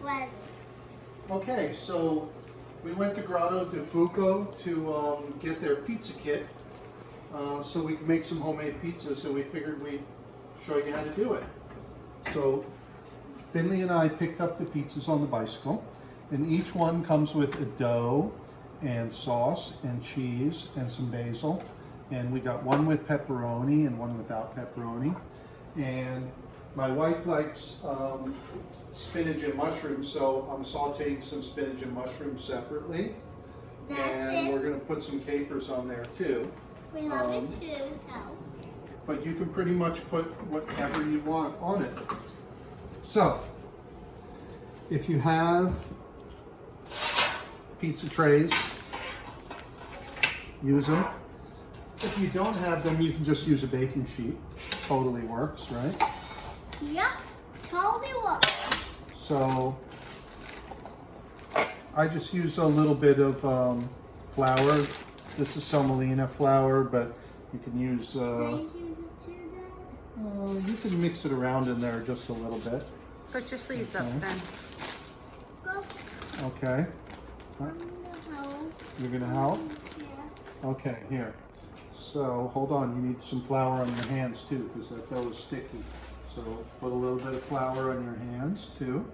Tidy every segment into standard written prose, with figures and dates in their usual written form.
When? Okay, so we went to Grotto di Fuoco to get their pizza kit so we can make some homemade pizza, so we figured we'd show you how to do it. So Finley and I picked up the pizzas on the bicycle, and each one comes with a dough and sauce and cheese and some basil, and we got one with pepperoni and one without pepperoni. And my wife likes spinach and mushrooms, so I'm sauteing some spinach and mushrooms separately. And we're going to put some capers on there too. We love it too, so. But you can pretty much put whatever you want on it. So, if you have pizza trays, use them. If you don't have them, you can just use a baking sheet. Totally works, right? Yep, totally works. So, I just use a little bit of flour. This is semolina flour, but you can use, Can I use it too, Dad? you can mix it around in there just a little bit. Put your sleeves up, Okay. then. Go. Okay. I'm gonna help. You're gonna help? Yeah. Okay, here. So hold on, you need some flour on your hands too, because that dough is sticky. So put a little bit of flour on your hands too.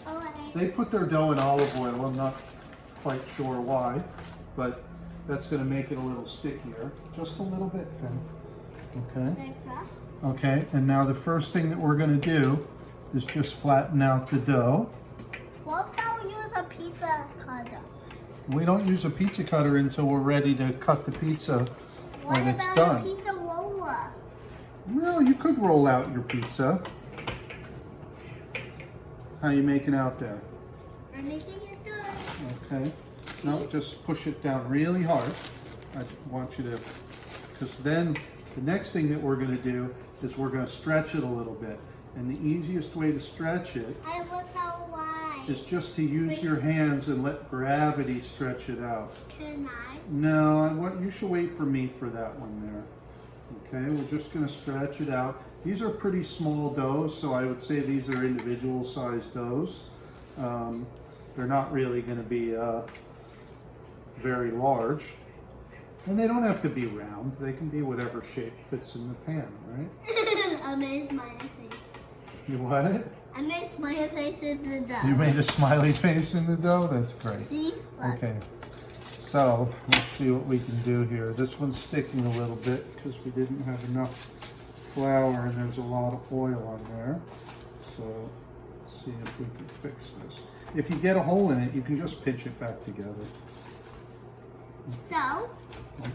Alright. They put their dough in olive oil. I'm not quite sure why, but that's going to make it a little stickier. Just a little bit, Finn. Okay. Like that. Okay, and now the first thing that we're going to do is just flatten out the dough. What about we use a pizza cutter? We don't use a pizza cutter until we're ready to cut the pizza What when it's about done. a pizza roller? Well, you could roll out your pizza. How you making out there? I'm making it good. Okay. Now just push it down really hard. I want you to, because then the next thing that we're going to do is we're going to stretch it a little bit. And the easiest way to stretch it I look out wide. is just to use your hands and let gravity stretch it out. Can I? No, you should wait for me for that one there. Okay, we're just going to stretch it out. These are pretty small doughs, so I would say these are individual sized doughs. They're not really going to be very large. And they don't have to be round. They can be whatever shape fits in the pan, right? I made a smiley face. You what? I made a smiley face in the dough. You made a smiley face in the dough? That's great. See? Look. Okay. So, let's see what we can do here. This one's sticking a little bit because we didn't have enough flour and there's a lot of oil on there. So, let's see if we can fix this. If you get a hole in it, you can just pinch it back together. So,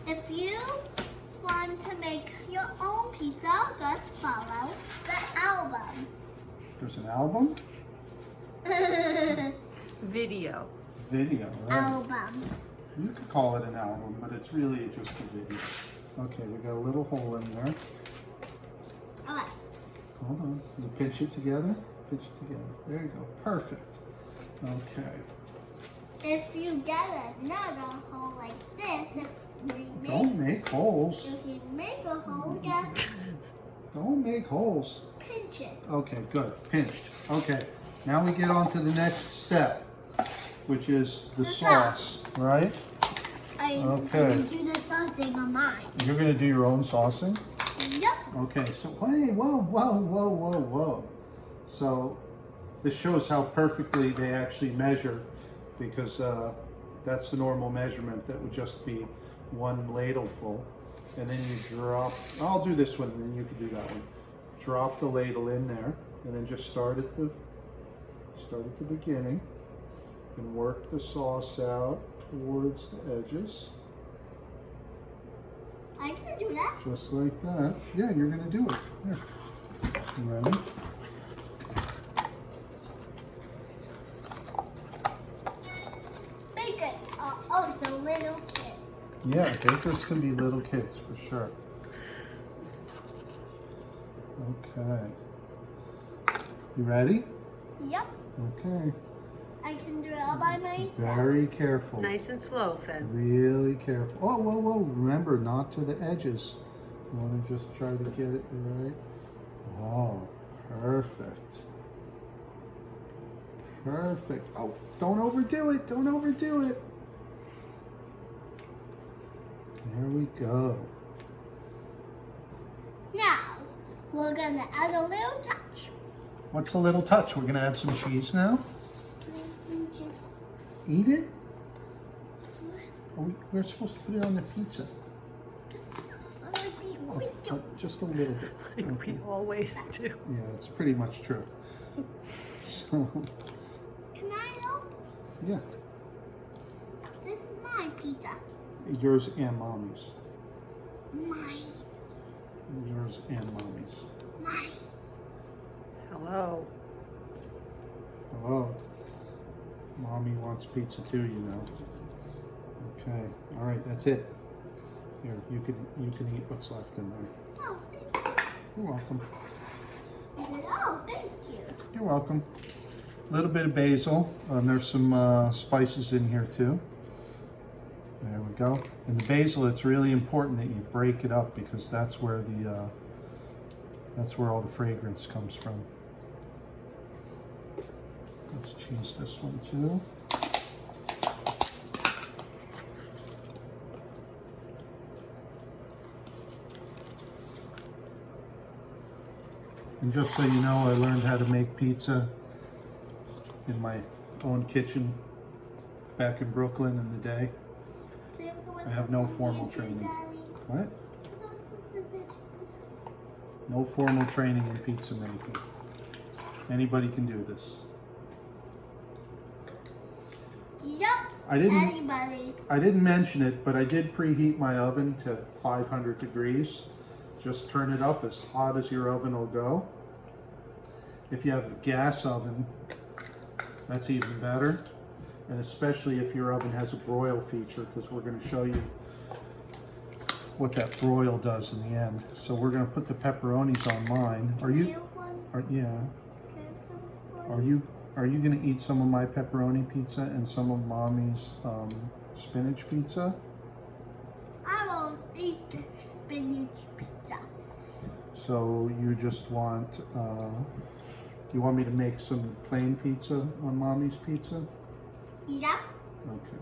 if you want to make your own pizza, just follow the album. There's an album? Video. Video, right? Album. You could call it an album, but it's really just a video. Okay, we got a little hole in there. Alright. Hold on. You pinch it together? Pinch it together. There you go. Perfect. Okay. If you get another hole like this, Don't make holes. if you make a hole, just Don't make holes. pinch it. Okay, good. Pinched. Okay. Now we get on to the next step, which is the sauce, right? I Okay. can do the saucing on mine. You're going to do your own saucing? Yep. Okay, so hey, whoa. So this shows how perfectly they actually measure, because that's the normal measurement. That would just be one ladleful. And then you drop, I'll do this one and then you can do that one. Drop the ladle in there and then just start at the beginning and work the sauce out towards the edges. I can do that. Just like that. Yeah, you're gonna do it. Here. You ready? Bacon. Also little kid. Yeah, bakers can be little kids for sure. Okay. You ready? Yep. Okay. I can do it all by myself. Very careful. Nice and slow, Finn. Really careful. Oh, whoa. Remember, not to the edges. You want to just try to get it right. Oh, perfect. Perfect. Oh, don't overdo it. Don't overdo it. There we go. Now, we're gonna add a little touch. What's a little touch? We're gonna add some cheese now. Just Eat it? We're supposed to put it on the pizza. Oh, just a little bit. Like we always do. Yeah, it's pretty much true. So, Can I help? yeah, This is my pizza. yours and mommy's. Mine. Yours and mommy's. Mine. Hello. Hello. Mommy wants pizza too, you know. Okay. All right, that's it. Here, you can eat what's left in there. Oh, thank you. You're welcome. I said, oh, thank you. You're welcome. A little bit of basil. There's some spices in here too. There we go. And the basil, it's really important that you break it up because that's where all the fragrance comes from. Let's cheese this one too. And just so you know, I learned how to make pizza in my own kitchen back in Brooklyn in the day. I have no formal training. What? No formal training in pizza making. Anybody can do this. Yup. Anybody. I didn't mention it, but I did preheat my oven to 500 degrees. Just turn it up as hot as your oven will go. If you have a gas oven, that's even better. And especially if your oven has a broil feature, because we're going to show you what that broil does in the end. So we're going to put the pepperonis on mine. Are you going to eat some of my pepperoni pizza and some of Mommy's spinach pizza? I won't eat the spinach pizza. So you just want, you want me to make some plain pizza on Mommy's pizza? Yep. Okay.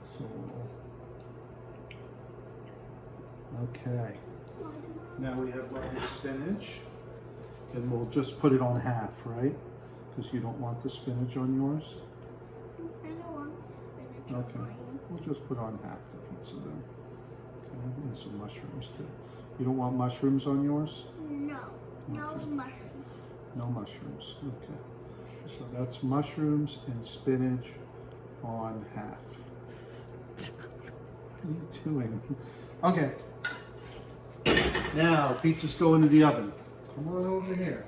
So, okay. Now we have Mommy's spinach, and we'll just put it on half, right? Because you don't want the spinach on yours? I don't want the spinach. Okay. We'll just put on half the pizza then. Okay, and some mushrooms too. You don't want mushrooms on yours? No. No Okay. mushrooms. No mushrooms. Okay. So that's mushrooms and spinach on half. What are you doing? Okay. Now, pizza's going to the oven. Come on over here.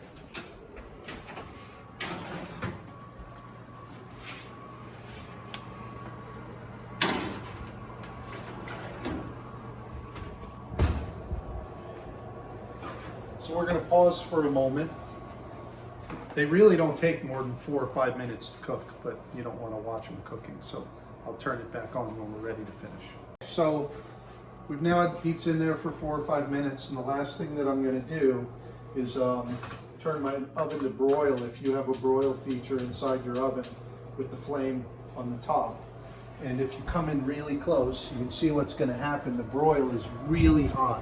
So we're going to pause for a moment. They really don't take more than 4 or 5 minutes to cook, but you don't want to watch them cooking, so I'll turn it back on when we're ready to finish. So we've now had the pizza in there for 4 or 5 minutes, and the last thing that I'm going to do is turn my oven to broil if you have a broil feature inside your oven with the flame on the top. And if you come in really close, you can see what's going to happen. The broil is really hot,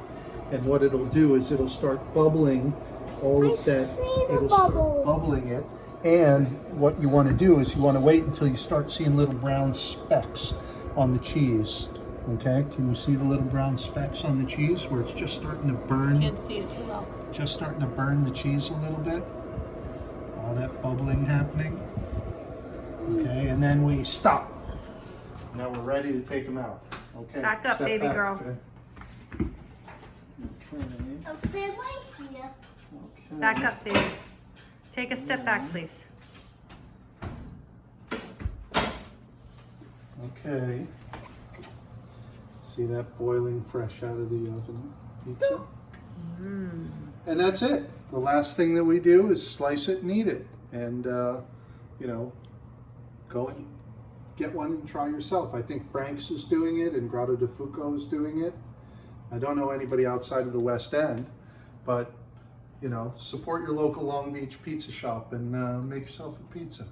and what it'll do is it'll start bubbling all of that. It'll start bubbling it, and what you want to do is you want to wait until you start seeing little brown specks on the cheese. Okay, can you see the little brown specks on the cheese where it's just starting to burn? Can't see it too well. Just starting to burn the cheese a little bit. All that bubbling happening. Okay, and then we stop. Now we're ready to take them out. Okay. Back up, baby girl. Finn. Okay. I'll stay right here. Okay. Back up, baby. Take a step back, please. Okay. See that boiling fresh out of the oven pizza? And that's it. The last thing that we do is slice it and eat it. And, you know, go and get one and try yourself. I think Frank's is doing it and Grotto de Fuoco is doing it. I don't know anybody outside of the West End, but, you know, support your local Long Beach pizza shop and make yourself a pizza.